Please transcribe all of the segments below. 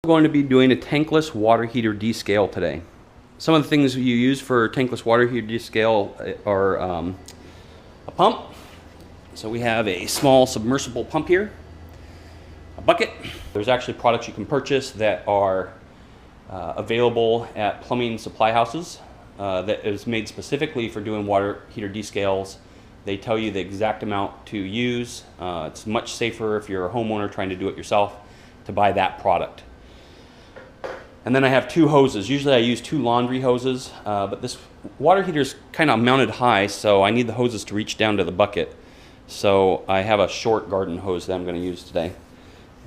We're going to be doing a tankless water heater descale today. Some of the things you use for tankless water heater descale are a pump. So we have a small submersible pump here, a bucket. There's actually products you can purchase that are available at plumbing supply houses that is made specifically for doing water heater descales. They tell you the exact amount to use. It's much safer if you're a homeowner trying to do it yourself to buy that product. And then I have two hoses. Usually I use two laundry hoses, but this water heater is kind of mounted high, so I need the hoses to reach down to the bucket. So I have a short garden hose that I'm going to use today.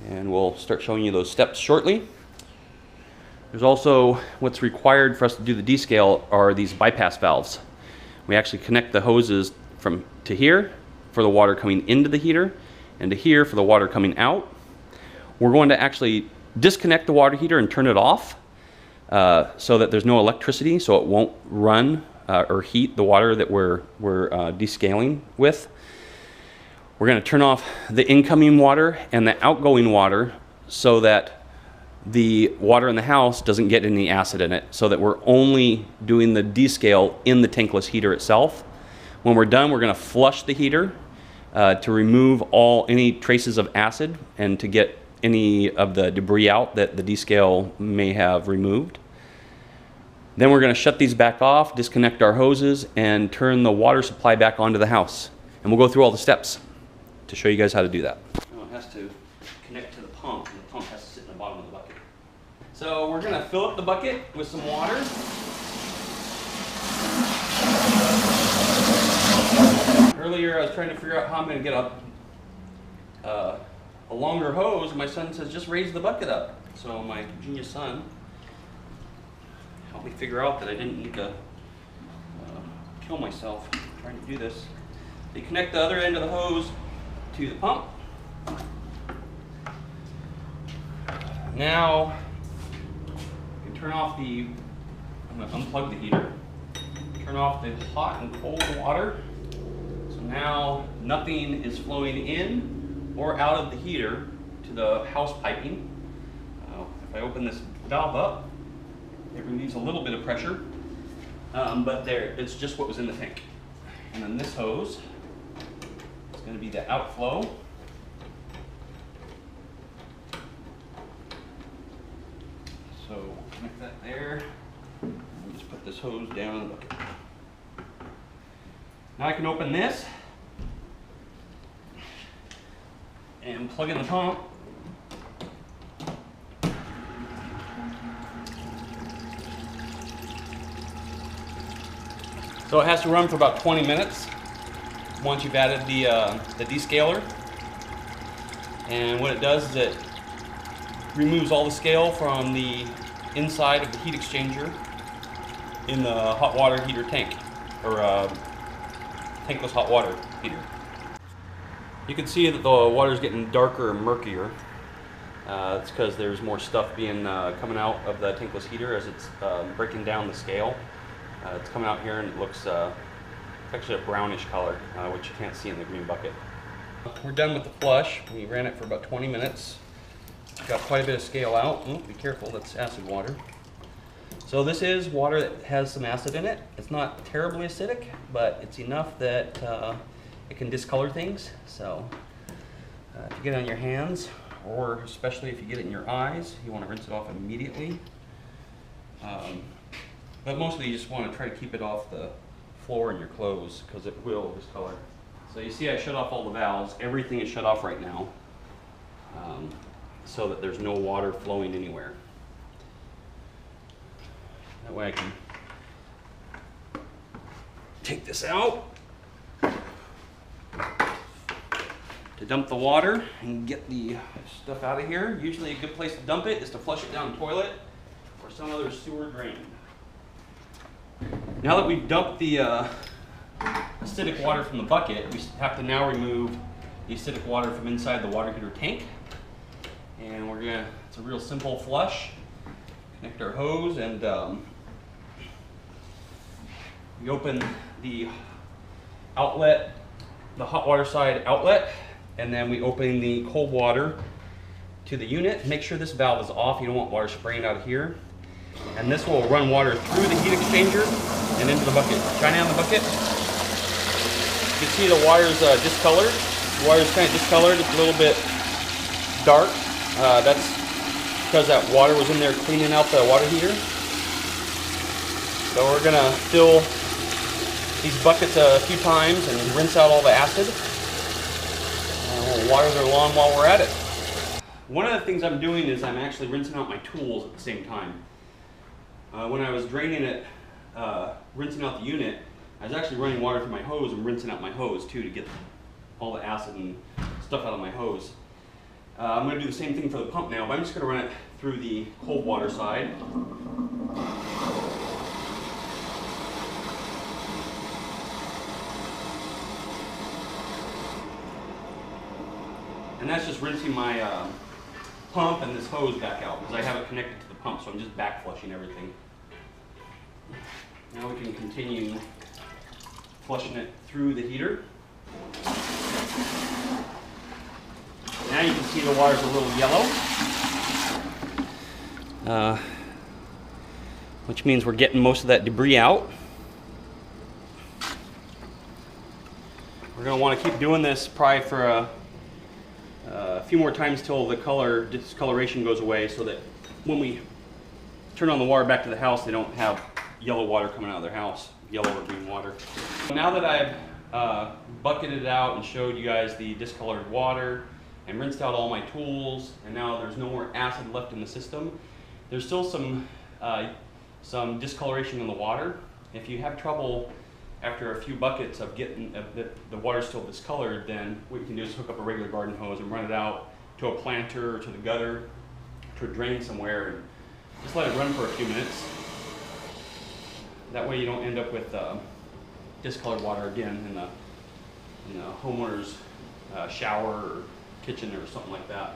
And we'll start showing you those steps shortly. There's also what's required for us to do the descale are these bypass valves. We actually connect the hoses from to here for the water coming into the heater and to here for the water coming out. We're going to actually disconnect the water heater and turn it off so that there's no electricity, so it won't run or heat the water that we're descaling with. We're going to turn off the incoming water and the outgoing water so that the water in the house doesn't get any acid in it, so that we're only doing the descale in the tankless heater itself. When we're done, we're going to flush the heater to remove any traces of acid and to get any of the debris out that the descale may have removed. Then we're going to shut these back off, disconnect our hoses, and turn the water supply back onto the house. And we'll go through all the steps to show you guys how to do that. It has to connect to the pump, and the pump has to sit in the bottom of the bucket. So we're going to fill up the bucket with some water. Earlier I was trying to figure out how I'm going to get a longer hose. My son says just raise the bucket up. So my genius son helped me figure out that I didn't need to kill myself trying to do this. You connect the other end of the hose to the pump. Now you can turn off I'm going to unplug the heater, turn off the hot and cold water. So now nothing is flowing in or out of the heater to the house piping. If I open this valve up, it relieves a little bit of pressure, but it's just what was in the tank. And then this hose is going to be the outflow. So connect that there, and just put this hose down in the bucket. Now I can open this and plug in the pump. So it has to run for about 20 minutes once you've added the descaler. And what it does is it removes all the scale from the inside of the heat exchanger in the hot water heater tank, or tankless hot water heater. You can see that the water is getting darker and murkier. It's because there's more stuff being coming out of the tankless heater as it's breaking down the scale. It's coming out here and it looks actually a brownish color, which you can't see in the green bucket. We're done with the flush. We ran it for about 20 minutes. Got quite a bit of scale out. Oh, be careful, that's acid water. So this is water that has some acid in it. It's not terribly acidic, but it's enough that it can discolor things. So if you get it on your hands, or especially if you get it in your eyes, you want to rinse it off immediately. But mostly you just want to try to keep it off the floor in your clothes because it will discolor. So you see I shut off all the valves. Everything is shut off right now so that there's no water flowing anywhere. That way I can take this out to dump the water and get the stuff out of here. Usually a good place to dump it is to flush it down the toilet or some other sewer drain. Now that we've dumped the acidic water from the bucket, we have to now remove the acidic water from inside the water heater tank. And it's a real simple flush. Connect our hose and we open the outlet, the hot water side outlet, and then we open the cold water to the unit. Make sure this valve is off. You don't want water spraying out of here. And this will run water through the heat exchanger and into the bucket. Shine down the bucket. You can see the wire's discolored. The wire's kind of discolored. It's a little bit dark. That's because that water was in there cleaning out the water heater. So we're gonna fill these buckets a few times and rinse out all the acid. We'll water their lawn while we're at it. One of the things I'm doing is I'm actually rinsing out my tools at the same time. When I was draining it, rinsing out the unit, I was actually running water through my hose and rinsing out my hose too to get all the acid and stuff out of my hose. I'm going to do the same thing for the pump now, but I'm just going to run it through the cold water side. And that's just rinsing my pump and this hose back out because I have it connected to the pump, so I'm just back flushing everything. Now we can continue flushing it through the heater. Now you can see the water's a little yellow, which means we're getting most of that debris out. We're going to want to keep doing this probably for a few more times till the color discoloration goes away, so that when we turn on the water back to the house, they don't have yellow water coming out of their house, yellow or green water. Now that I've bucketed it out and showed you guys the discolored water and rinsed out all my tools, and now there's no more acid left in the system, there's still some discoloration in the water. If you have trouble after a few buckets of getting the water still discolored, then what you can do is hook up a regular garden hose and run it out to a planter or to the gutter, to a drain somewhere, and just let it run for a few minutes. That way you don't end up with discolored water again in the homeowner's shower or kitchen or something like that.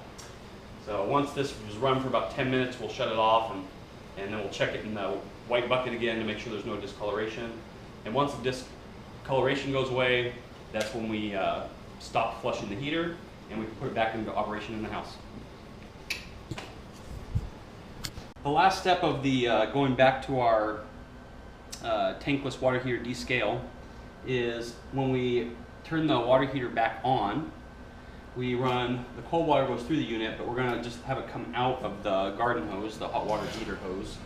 So once this was run for about 10 minutes, we'll shut it off, and then we'll check it in the white bucket again to make sure there's no discoloration. And once the discoloration goes away, that's when we stop flushing the heater and we can put it back into operation in the house. The last step of the going back to our tankless water heater descale is when we turn the water heater back on, we run, the cold water goes through the unit, but we're going to just have it come out of the garden hose, the hot water heater hose.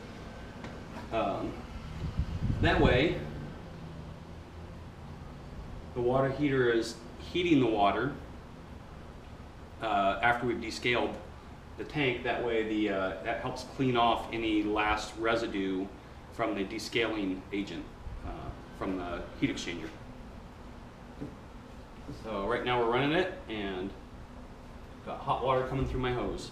That way, the water heater is heating the water after we've descaled the tank. That way that helps clean off any last residue from the descaling agent from the heat exchanger. So right now we're running it and got hot water coming through my hose.